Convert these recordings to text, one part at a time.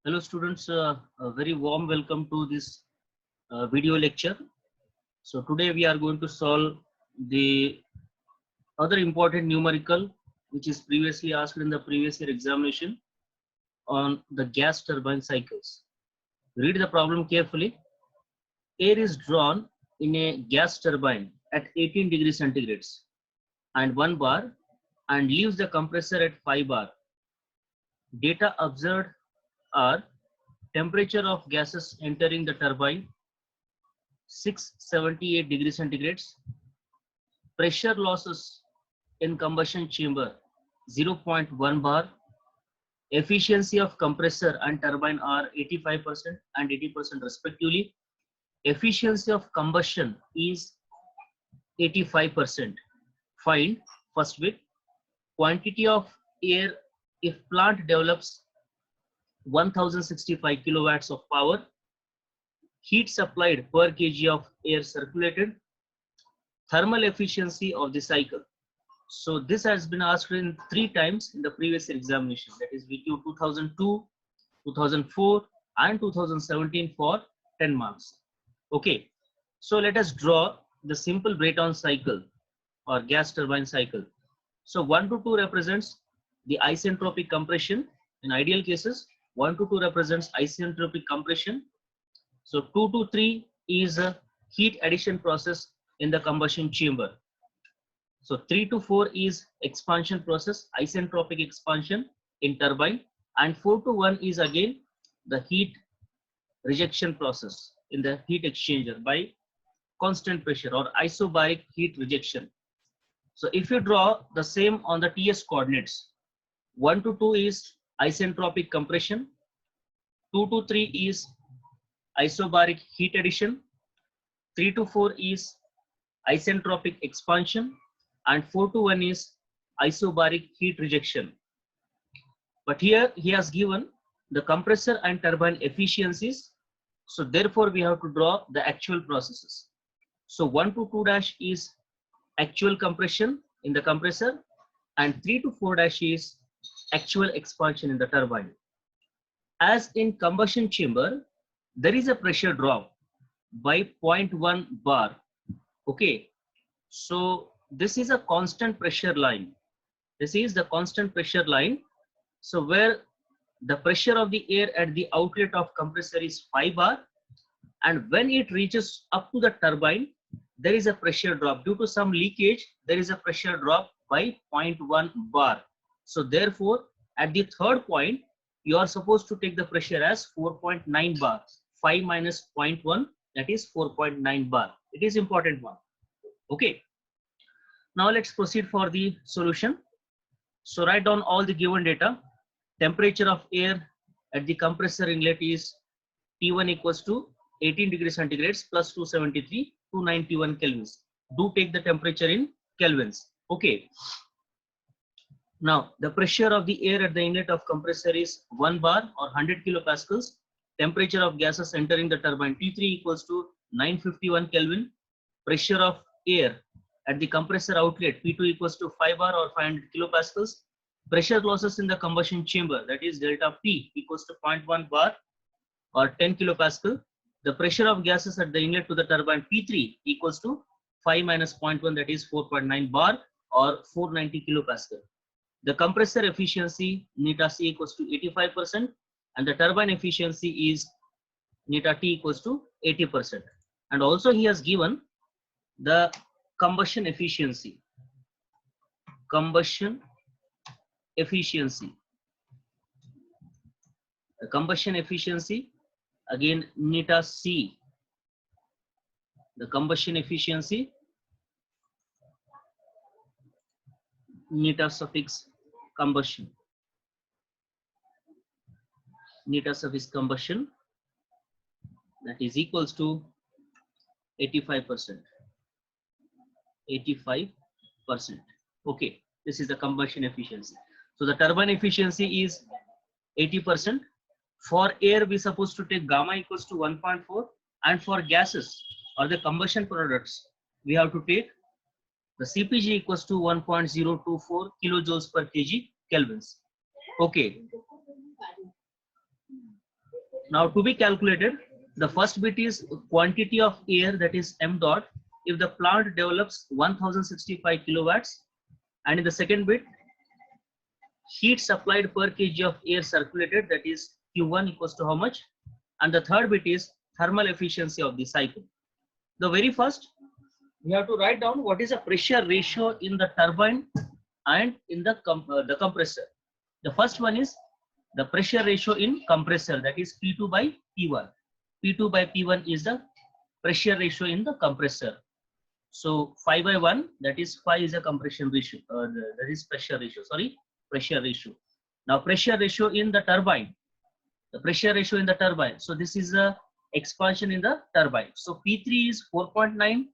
Hello students, a very warm welcome to this video lecture. So today we are going to solve the other important numerical which is previously asked in the previous year examination on the gas turbine cycles. Read the problem carefully. Air is drawn in a gas turbine at 18 degrees centigrades and 1 bar and leaves the compressor at 5 bar. Data observed are temperature of gases entering the turbine 678 degrees centigrades, pressure losses in combustion chamber 0.1 bar, efficiency of compressor and turbine are 85% and 80% respectively. Efficiency of combustion is 85%. Find first bit quantity of air if plant develops 1065 kilowatts of power, heat supplied per kg of air circulated, thermal efficiency of the cycle. So this has been asked in 3 times in the previous examination, that is VQ 2002, 2004 and 2017 for 10 marks. Okay, so let us draw the simple Brayton cycle or gas turbine cycle. So 1 to 2 represents the isentropic compression. In ideal cases, 1 to 2 represents isentropic compression. So 2 to 3 is a heat addition process in the combustion chamber. So 3 to 4 is expansion process, isentropic expansion in turbine, and 4 to 1 is again the heat rejection process in the heat exchanger by constant pressure or isobaric heat rejection. So if you draw the same on the TS coordinates, 1 to 2 is isentropic compression, 2 to 3 is isobaric heat addition, 3 to 4 is isentropic expansion, and 4 to 1 is isobaric heat rejection. But here he has given the compressor and turbine efficiencies. So therefore we have to draw the actual processes. So 1 to 2 dash is actual compression in the compressor and 3 to 4 dash is actual expansion in the turbine. As in combustion chamber, there is a pressure drop by 0.1 bar. Okay, so this is a constant pressure line. This is the constant pressure line. So where the pressure of the air at the outlet of compressor is 5 bar, and when it reaches up to the turbine, there is a pressure drop. Due to some leakage, there is a pressure drop by 0.1 bar. So therefore, at the third point, you are supposed to take the pressure as 4.9 bar. 5 minus 0.1, that is 4.9 bar. It is important one. Okay. Now let's proceed for the solution. So write down all the given data. Temperature of air at the compressor inlet is T1 equals to 18 degrees centigrades plus 273, 291 kelvins. Do take the temperature in kelvins. Okay. Now the pressure of the air at the inlet of compressor is 1 bar or 100 kilopascals. Temperature of gases entering the turbine T3 equals to 951 Kelvin. Pressure of air at the compressor outlet P2 equals to 5 bar or 500 kilopascals. Pressure losses in the combustion chamber, that is delta P equals to 0.1 bar or 10 kilopascal. The pressure of gases at the inlet to the turbine P3 equals to 5 minus 0.1, that is 4.9 bar or 490 kilopascal. The compressor efficiency neta C equals to 85%. And the turbine efficiency is neta T equals to 80%. And also he has given the combustion efficiency. Combustion efficiency. The combustion efficiency, again neta C. The combustion efficiency, neta suffix combustion. Neta suffix combustion, that is equals to 85%. 85%. Okay, this is the combustion efficiency. So the turbine efficiency is 80%. For air, we supposed to take gamma equals to 1.4, and for gases or the combustion products, we have to take the CPG equals to 1.024 kilojoules per kg kelvins. Okay. Now to be calculated, the first bit is quantity of air, that is m dot, if the plant develops 1065 kilowatts, and in the second bit, heat supplied per kg of air circulated, that is Q1 equals to how much, and the third bit is thermal efficiency of the cycle. The very first, we have to write down what is the pressure ratio in the turbine and in the compressor. The first one is the pressure ratio in compressor, that is P2 by P1. P2 by P1 is the pressure ratio in the compressor. So 5 by 1, that is 5 is a compression ratio, that is pressure ratio, pressure ratio. Now pressure ratio in the turbine, the pressure ratio in the turbine. So this is a expansion in the turbine. So P3 is 4.9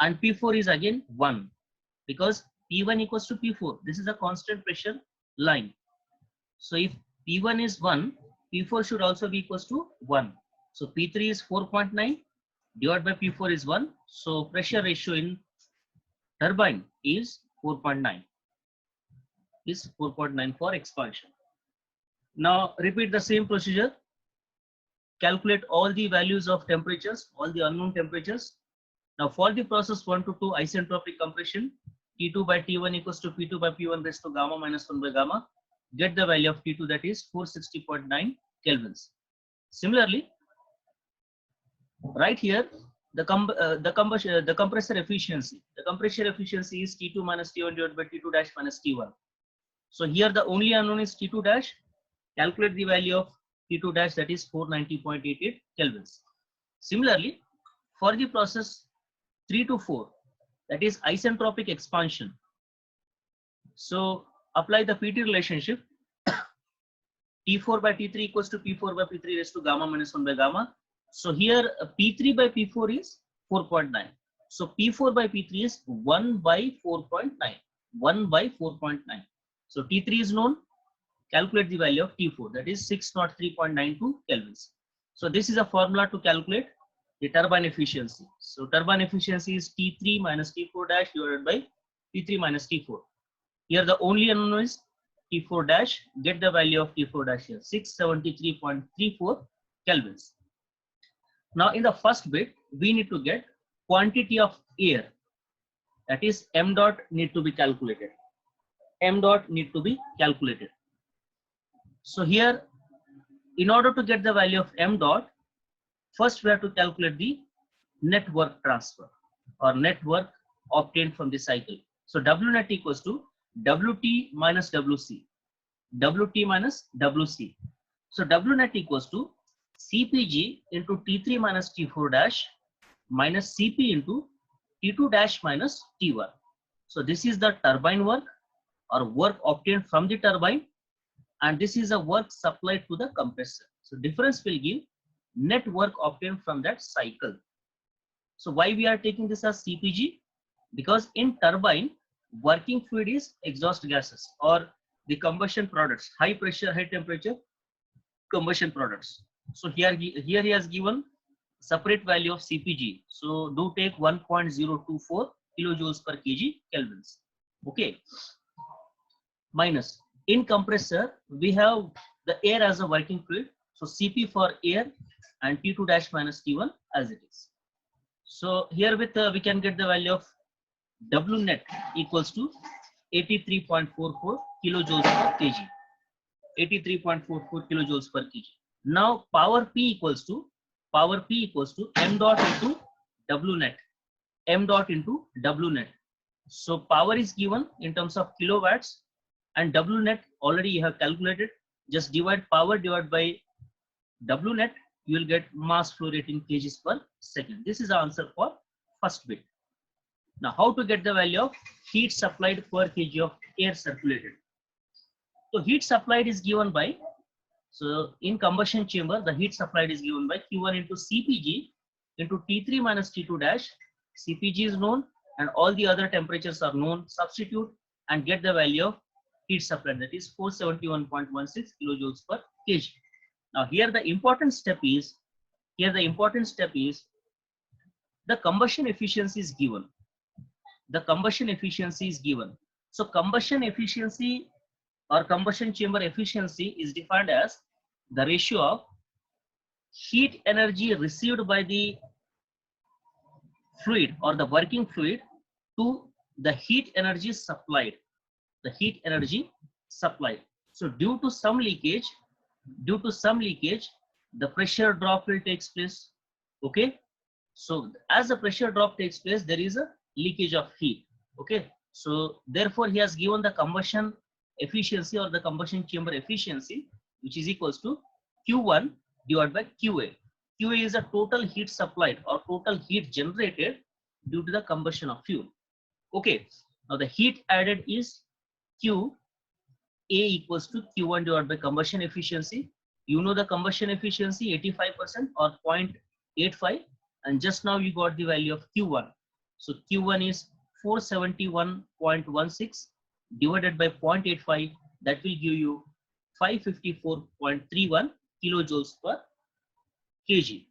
and P4 is again 1, because P1 equals to P4. This is a constant pressure line. So if P1 is 1, P4 should also be equals to 1. So P3 is 4.9 divided by P4 is 1. So pressure ratio in turbine is 4.9. Is 4.9 for expansion. Now repeat the same procedure. Calculate all the values of temperatures, all the unknown temperatures. Now for the process 1 to 2 isentropic compression, T2 by T1 equals to P2 by P1 raised to gamma minus 1 by gamma. Get the value of T2, that is 460.9 kelvins. Similarly, right here, the compressor efficiency. The compressor efficiency is T2 minus T1 divided by T2 dash minus T1. So here the only unknown is T2 dash. Calculate the value of T2 dash, that is 490.88 kelvins. Similarly, for the process 3 to 4, that is isentropic expansion. So apply the PT relationship. T4 by T3 equals to P4 by P3 raised to gamma minus 1 by gamma. So here P3 by P4 is 4.9. So P4 by P3 is 1 by 4.9. 1 by 4.9. So T3 is known. Calculate the value of T4, that is 603.92 kelvins. So this is a formula to calculate the turbine efficiency. So turbine efficiency is T3 minus T4 dash divided by T3 minus T4. Here the only unknown is T4 dash. Get the value of T4 dash here, 673.34 kelvins. Now in the first bit, we need to get quantity of air, that is m dot need to be calculated. M dot need to be calculated. So here, in order to get the value of m dot, first we have to calculate the net work transfer or net work obtained from the cycle. So W net equals to WT minus WC. WT minus WC. So W net equals to CPG into T3 minus T4 dash minus CP into T2 dash minus T1. So this is the turbine work or work obtained from the turbine, and this is a work supplied to the compressor. So difference will give net work obtained from that cycle. So why we are taking this as CPG? Because in turbine, working fluid is exhaust gases or the combustion products, high pressure, high temperature combustion products. So here he has given separate value of CPG. So do take 1.024 kilojoules per kg kelvins. Okay. Minus. In compressor, we have the air as a working fluid. So CP for air and T2 dash minus T1 as it is. So here with we can get the value of W net equals to 83.44 kilojoules per kg. 83.44 kilojoules per kg. Now power P equals to m dot into W net. M dot into W net. So power is given in terms of kilowatts, and W net already you have calculated. Just divide power divided by W net, you will get mass flow rate in kgs per second. This is the answer for first bit. Now how to get the value of heat supplied per kg of air circulated? So heat supplied is given by, so in combustion chamber, the heat supplied is given by Q1 into CPG into T3 minus T2 dash. CPG is known and all the other temperatures are known. Substitute and get the value of heat supplied, that is 471.16 kilojoules per kg. Now here the important step is, the combustion efficiency is given. The combustion efficiency is given. So combustion efficiency or combustion chamber efficiency is defined as the ratio of heat energy received by the fluid or the working fluid to the heat energy supplied. The heat energy supplied. So due to some leakage, the pressure drop will take place. Okay. So as the pressure drop takes place, there is a leakage of heat. Okay. So therefore, he has given the combustion efficiency or the combustion chamber efficiency, which is equals to Q1 divided by QA. QA is the total heat supplied or total heat generated due to the combustion of fuel. Okay. Now the heat added is Q A equals to Q1 divided by combustion efficiency. You know the combustion efficiency 85% or 0.85, and just now you got the value of Q1. So Q1 is 471.16 divided by 0.85, that will give you 554.31 kilojoules per kg.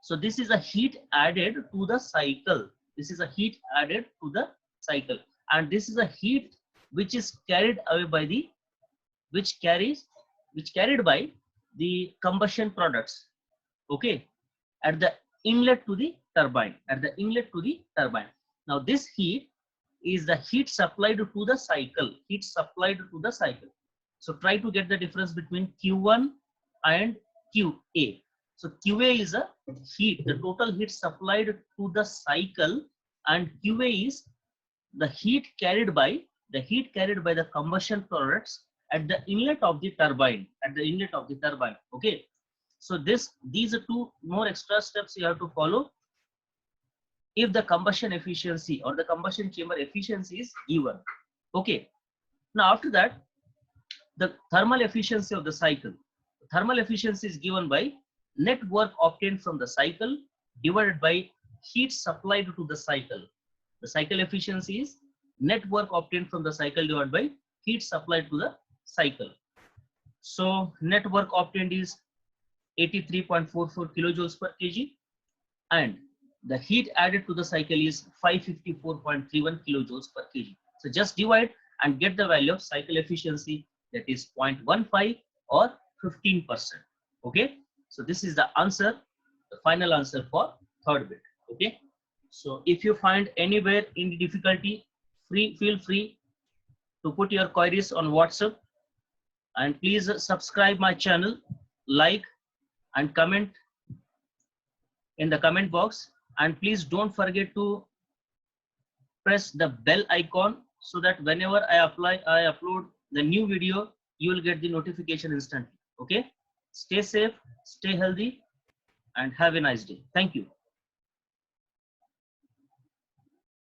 So this is a heat added to the cycle. This is a heat added to the cycle, and this is a heat which is carried away by the carried by the combustion products. Okay, at the inlet to the turbine. Now this heat is the heat supplied to the cycle. So try to get the difference between Q1 and QA. So QA is a heat, the total heat supplied to the cycle, and QA is the heat carried by the combustion products at the inlet of the turbine. Okay. So these are two more extra steps you have to follow if the combustion efficiency or the combustion chamber efficiency is given. Okay. Now after that, the thermal efficiency of the cycle. Thermal efficiency is given by net work obtained from the cycle divided by heat supplied to the cycle. The cycle efficiency is net work obtained from the cycle divided by heat supplied to the cycle. So net work obtained is 83.44 kilojoules per kg, and the heat added to the cycle is 554.31 kilojoules per kg. So just divide and get the value of cycle efficiency, that is 0.15 or 15%. Okay. So this is the answer, the final answer for third bit. Okay. So if you find anywhere any difficulty, feel free to put your queries on WhatsApp, and please subscribe my channel, like and comment in the comment box, and please don't forget to press the bell icon so that whenever I upload the new video, you will get the notification instantly. Okay. Stay safe, stay healthy, and have a nice day. Thank you.